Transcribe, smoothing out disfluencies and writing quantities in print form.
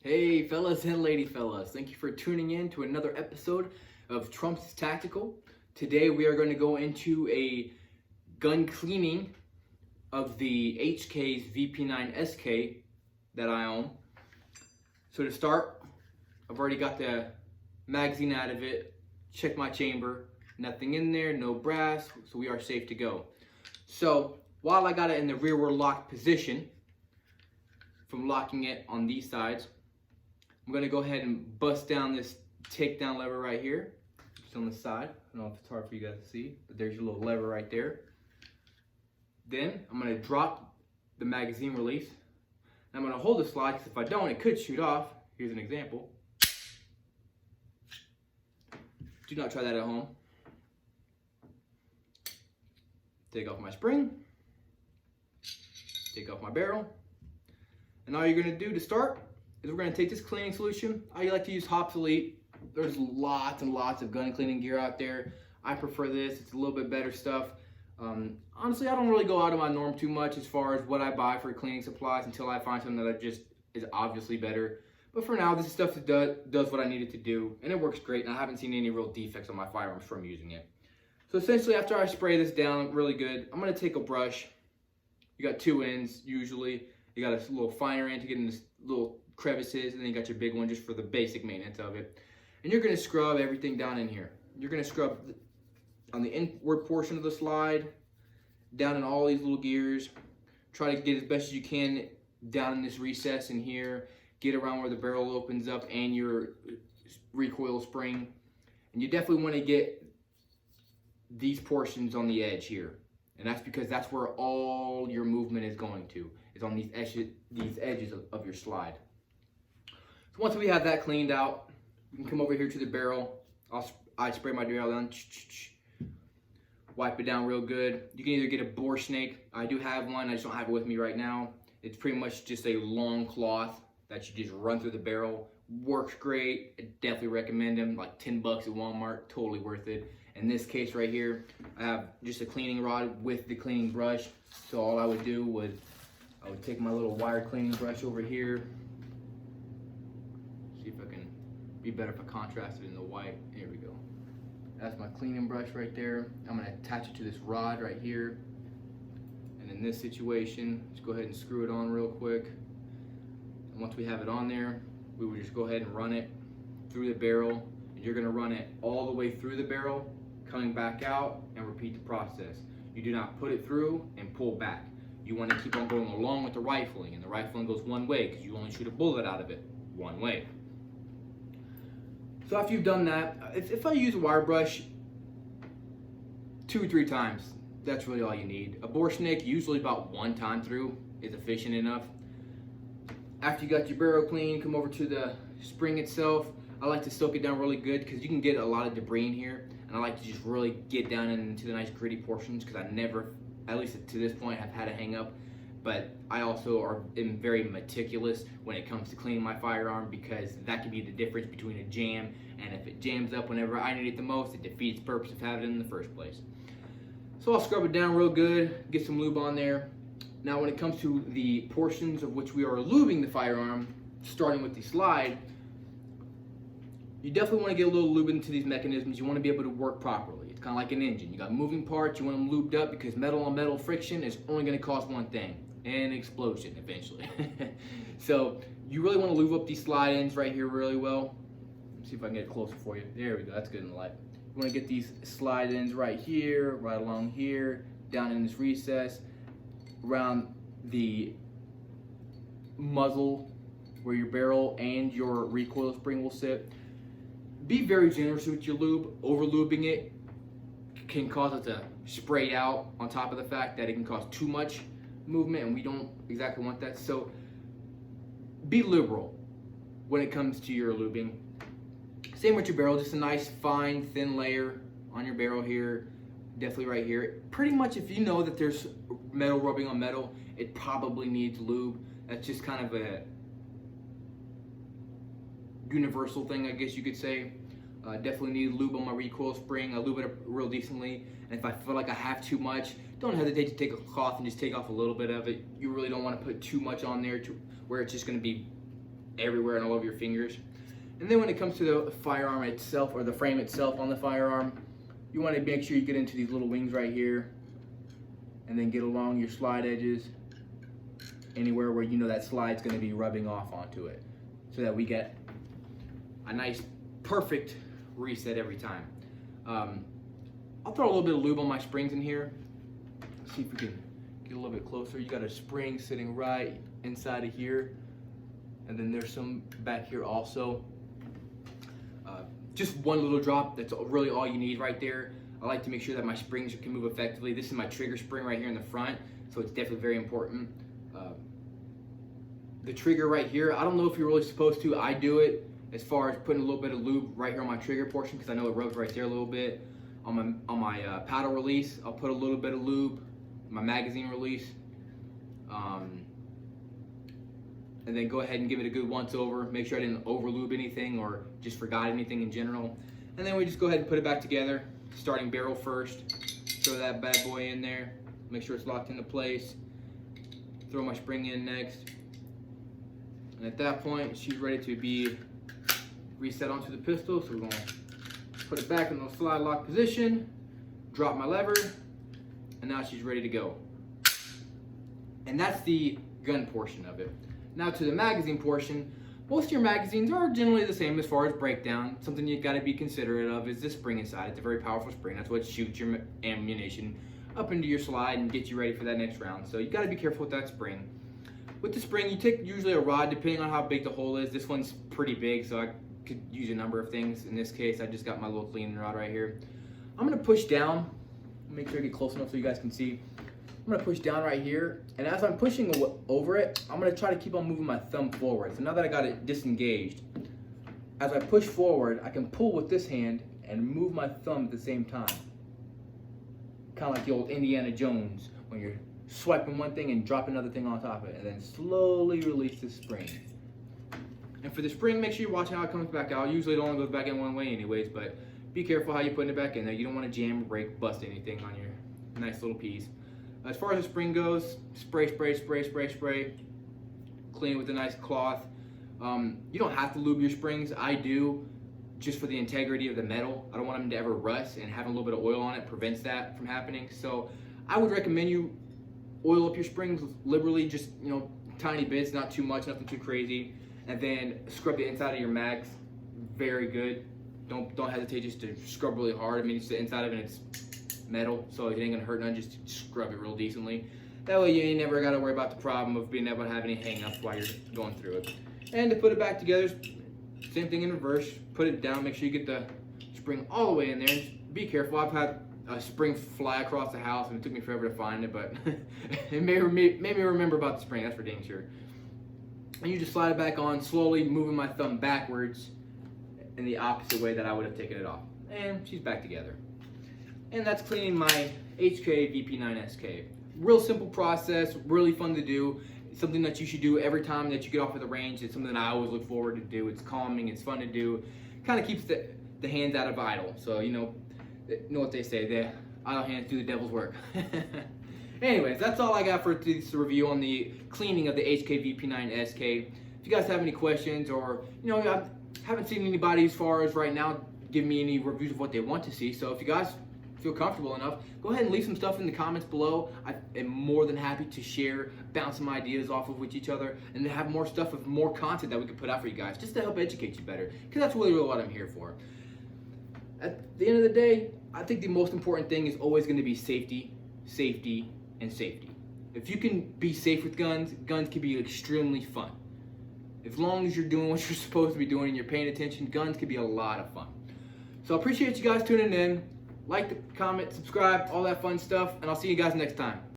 Hey fellas and lady fellas, thank you for tuning in to another episode of Trump's Tactical. Today we are going to go into a gun cleaning of the HK's VP9SK that I own. So to start, I've already got the magazine out of it, checked my chamber, nothing in there, no brass, so we are safe to go. So while I got it in the rearward locked position, from locking it on these sides, I'm going to go ahead and bust down this takedown lever right here. It's on the side. I don't know if it's hard for you guys to see, but there's your little lever right there. Then I'm going to drop the magazine release. And I'm going to hold the slide because if I don't, it could shoot off. Here's an example. Do not try that at home. Take off my spring. Take off my barrel. And all you're going to do to start is we're going to take this cleaning solution. I like to use Hops Elite. There's lots and lots of gun cleaning gear out there. I prefer this. It's a little bit better stuff. Honestly, I don't really go out of my norm too much as far as what I buy for cleaning supplies until I find something that just is obviously better. But for now, this is stuff that does what I need it to do, and it works great, and I haven't seen any real defects on my firearms from using it. So essentially, after I spray this down really good, I'm going to take a brush. You got two ends usually. You got a little finer end to get in this little crevices, and then you got your big one just for the basic maintenance of it. And you're going to scrub everything down in here. You're going to scrub on the inward portion of the slide, down in all these little gears. Try to get as best as you can down in this recess in here. Get around where the barrel opens up and your recoil spring. And you definitely want to get these portions on the edge here. And that's because that's where all your movement is going to. Is on these edges of your slide. So once we have that cleaned out, we can come over here to the barrel. I spray my barrel down. Wipe it down real good. You can either get a bore snake. I do have one. I just don't have it with me right now. It's pretty much just a long cloth that you just run through the barrel. Works great. I definitely recommend them. Like 10 bucks at Walmart. Totally worth it. In this case right here, I have just a cleaning rod with the cleaning brush. So all I would do was I would take my little wire cleaning brush over here. See if I can be better if I contrast it in the white. Here we go. That's my cleaning brush right there. I'm going to attach it to this rod right here. And in this situation, just go ahead and screw it on real quick. And once we have it on there, we would just go ahead and run it through the barrel. And you're going to run it all the way through the barrel, coming back out, and repeat the process. You do not put it through and pull back. You want to keep on going along with the rifling, and the rifling goes one way because you only shoot a bullet out of it one way. So after you've done that, if I use a wire brush 2 or 3 times, that's really all you need. A bore snake, usually about 1 time through, is efficient enough. After you got your barrel clean, come over to the spring itself. I like to soak it down really good because you can get a lot of debris in here, and I like to just really get down into the nice gritty portions because I never, at least to this point, have had a hang up. But I also am very meticulous when it comes to cleaning my firearm because that can be the difference between a jam, and if it jams up whenever I need it the most, it defeats the purpose of having it in the first place. So I'll scrub it down real good, get some lube on there. Now when it comes to the portions of which we are lubing the firearm, starting with the slide, you definitely want to get a little lube into these mechanisms. You want to be able to work properly. It's kind of like an engine. You got moving parts, you want them lubed up because metal on metal friction is only going to cause one thing: an explosion eventually. So you really want to lube up these slide ends right here really well. Let's see if I can get it closer for you. There we go, that's good in the light. You want to get these slide ends right here, right along here, down in this recess, around the muzzle where your barrel and your recoil spring will sit. Be very generous with your lube. Over lubing it can cause it to spray out, on top of the fact that it can cause too much movement, and we don't exactly want that. So be liberal when it comes to your lubing. Same with your barrel, just a nice fine thin layer on your barrel here, definitely right here. Pretty much if you know that there's metal rubbing on metal, it probably needs lube. That's just kind of a universal thing, I guess you could say. Definitely need lube on my recoil spring. I lube it up real decently, and if I feel like I have too much, don't hesitate to take a cloth and just take off a little bit of it. You really don't want to put too much on there to where it's just going to be everywhere and all over your fingers. And then when it comes to the firearm itself, or the frame itself on the firearm, you want to make sure you get into these little wings right here, and then get along your slide edges, anywhere where you know that slide's going to be rubbing off onto it, so that we get a nice, perfect reset every time. I'll throw a little bit of lube on my springs in here. Let's see if we can get a little bit closer. You got a spring sitting right inside of here, and then there's some back here also. Just one little drop, that's really all you need right there. I like to make sure that my springs can move effectively. This is my trigger spring right here in the front, so it's definitely very important. The trigger right here, I don't know if you're really supposed to. I do it as far as putting a little bit of lube right here on my trigger portion, because I know it rubs right there a little bit. On my paddle release, I'll put a little bit of lube. My magazine release, and then go ahead and give it a good once over. Make sure I didn't over lube anything or just forgot anything in general. And then we just go ahead and put it back together, starting barrel first. Throw that bad boy in there, make sure it's locked into place. Throw my spring in next, and at that point she's ready to be reset onto the pistol. So we're going to put it back in the slide lock position, drop my lever, and now she's ready to go. And that's the gun portion of it. Now to the magazine portion, most of your magazines are generally the same as far as breakdown. Something you got to be considerate of is the spring inside. It's a very powerful spring. That's what shoots your ammunition up into your slide and gets you ready for that next round. So you got to be careful with that spring. With the spring, you take usually a rod depending on how big the hole is. This one's pretty big, so I could use a number of things. In this case, I just got my little cleaning rod right here. I'm going to push down. Make sure I get close enough so you guys can see. I'm gonna push down right here, and as I'm pushing over it, I'm gonna try to keep on moving my thumb forward. So now that I got it disengaged, as I push forward, I can pull with this hand and move my thumb at the same time. Kind of like the old Indiana Jones, when you're swiping one thing and dropping another thing on top of it, and then slowly release the spring. And for the spring, make sure you're watching how it comes back out. Usually it only goes back in one way anyways, but be careful how you're putting it back in there. You don't want to jam, break, bust anything on your nice little piece. As far as the spring goes, spray, spray, spray, spray, spray. Clean it with a nice cloth. You don't have to lube your springs. I do, just for the integrity of the metal. I don't want them to ever rust, and having a little bit of oil on it prevents that from happening. So I would recommend you oil up your springs liberally, just tiny bits, not too much, nothing too crazy. And then scrub the inside of your mags very good. Don't hesitate just to scrub really hard. I mean, it's the inside of it, it's metal, so it ain't gonna hurt none. Just scrub it real decently. That way you ain't never gotta worry about the problem of being able to have any hang-ups while you're going through it. And to put it back together, same thing in reverse. Put it down, make sure you get the spring all the way in there. And be careful. I've had a spring fly across the house, and it took me forever to find it, but it made me remember about the spring, that's for dang sure. And you just slide it back on, slowly moving my thumb backwards in the opposite way that I would have taken it off. And she's back together. And that's cleaning my HK VP9SK. Real simple process, really fun to do. It's something that you should do every time that you get off of the range. It's something that I always look forward to do. It's calming, it's fun to do. Kind of keeps the hands out of idle. So you know what they say, the idle hands do the devil's work. Anyways, that's all I got for this review on the cleaning of the HK VP9SK. If you guys have any questions, or I haven't seen anybody as far as right now give me any reviews of what they want to see. So if you guys feel comfortable enough, go ahead and leave some stuff in the comments below. I am more than happy to share, bounce some ideas off of with each other, and to have more stuff of more content that we can put out for you guys, just to help educate you better, because that's really what I'm here for. At the end of the day, I think the most important thing is always going to be safety, safety, and safety. If you can be safe with guns, guns can be extremely fun. As long as you're doing what you're supposed to be doing and you're paying attention, guns can be a lot of fun. So I appreciate you guys tuning in. Like, comment, subscribe, all that fun stuff, and I'll see you guys next time.